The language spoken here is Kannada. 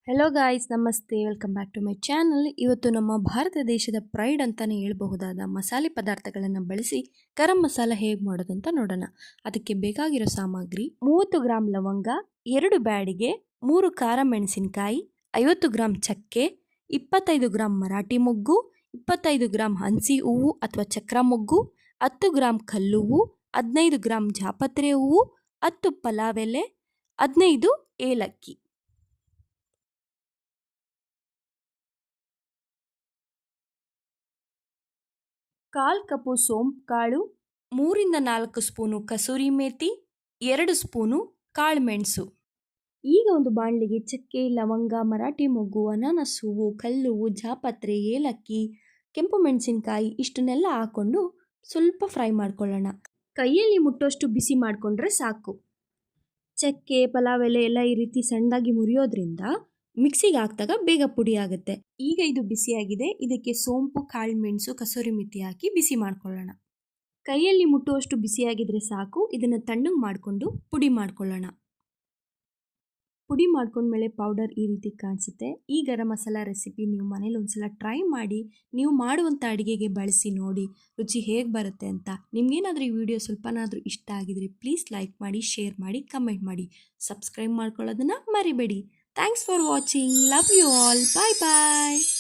ಹೆಲೋ ಗಾಯ್ಸ್, ನಮಸ್ತೆ. Welcome back to my channel. ಇವತ್ತು ನಮ್ಮ ಭಾರತ ದೇಶದ ಪ್ರೈಡ್ ಅಂತಲೇ ಹೇಳ್ಬಹುದಾದ ಮಸಾಲೆ ಪದಾರ್ಥಗಳನ್ನು ಬಳಸಿ ಗರಂ ಮಸಾಲ ಹೇಗೆ ಮಾಡೋದಂತ ನೋಡೋಣ. ಅದಕ್ಕೆ ಬೇಕಾಗಿರೋ ಸಾಮಗ್ರಿ 30 ಗ್ರಾಂ ಲವಂಗ, 2 ಬ್ಯಾಡಿಗೆ, 3 ಖಾರ ಮೆಣಸಿನಕಾಯಿ, 50 ಗ್ರಾಂ ಚಕ್ಕೆ, 25 ಗ್ರಾಂ ಮರಾಠಿ ಮೊಗ್ಗು, 25 ಗ್ರಾಂ ಹಂಸಿ ಹೂವು ಅಥವಾ ಚಕ್ರ ಮೊಗ್ಗು, 10 ಗ್ರಾಂ ಕಲ್ಲುವು, 15 ಗ್ರಾಂ ಜಾಪತ್ರೆ ಹೂವು, 10 ಪಲಾವ್ ಎಲೆ, 15 ಏಲಕ್ಕಿ. ಕಾಲು ಕಪ್ಪು ಸೋಂಪು ಕಾಳು, 3-4 ಸ್ಪೂನು ಕಸೂರಿ ಮೇಥಿ, 2 ಸ್ಪೂನು ಕಾಳು ಮೆಣಸು. ಈಗ ಒಂದು ಬಾಣಲಿಗೆ ಚಕ್ಕೆ, ಲವಂಗ, ಮರಾಠಿ ಮೊಗ್ಗು, ಅನಾನಸ್ ಹೂವು, ಕಲ್ಲುವು, ಜಾಪತ್ರೆ, ಏಲಕ್ಕಿ, ಕೆಂಪು ಮೆಣಸಿನಕಾಯಿ ಇಷ್ಟನ್ನೆಲ್ಲ ಹಾಕ್ಕೊಂಡು ಸ್ವಲ್ಪ ಫ್ರೈ ಮಾಡ್ಕೊಳ್ಳೋಣ. ಕೈಯಲ್ಲಿ ಮುಟ್ಟೋಷ್ಟು ಬಿಸಿ ಮಾಡಿಕೊಂಡ್ರೆ ಸಾಕು. ಚಕ್ಕೆ, ಪಲಾವ್ ಎಲೆ ಎಲ್ಲ ಈ ರೀತಿ ಸಣ್ಣದಾಗಿ ಮುರಿಯೋದ್ರಿಂದ ಮಿಕ್ಸಿಗೆ ಹಾಕಿದಾಗ ಬೇಗ ಪುಡಿ ಆಗುತ್ತೆ. ಈಗ ಇದು ಬಿಸಿಯಾಗಿದೆ. ಇದಕ್ಕೆ ಸೋಂಪು, ಕಾಳು ಮೆಣಸು, ಕಸೂರಿ ಮೆಥಿ ಹಾಕಿ ಬಿಸಿ ಮಾಡ್ಕೊಳ್ಳೋಣ. ಕೈಯಲ್ಲಿ ಮುಟ್ಟುವಷ್ಟು ಬಿಸಿಯಾಗಿದ್ರೆ ಸಾಕು. ಇದನ್ನು ತಣ್ಣಗೆ ಮಾಡಿಕೊಂಡು ಪುಡಿ ಮಾಡ್ಕೊಳ್ಳೋಣ. ಪುಡಿ ಮಾಡ್ಕೊಂಡ್ಮೇಲೆ ಪೌಡರ್ ಈ ರೀತಿ ಕಾಣಿಸುತ್ತೆ. ಈ ಗರಂ ಮಸಾಲ ರೆಸಿಪಿ ನೀವು ಮನೇಲಿ ಒಂದ್ಸಲ ಟ್ರೈ ಮಾಡಿ. ನೀವು ಮಾಡುವಂಥ ಅಡುಗೆಗೆ ಬಳಸಿ ನೋಡಿ ರುಚಿ ಹೇಗೆ ಬರುತ್ತೆ ಅಂತ. ನಿಮ್ಗೇನಾದರೂ ಈ ವಿಡಿಯೋ ಸ್ವಲ್ಪನಾದರೂ ಇಷ್ಟ ಆಗಿದ್ರೆ ಪ್ಲೀಸ್ ಲೈಕ್ ಮಾಡಿ, ಶೇರ್ ಮಾಡಿ, ಕಮೆಂಟ್ ಮಾಡಿ, ಸಬ್ಸ್ಕ್ರೈಬ್ ಮಾಡ್ಕೊಳ್ಳೋದನ್ನು ಮರಿಬೇಡಿ. Thanks for watching. Love you all. Bye bye.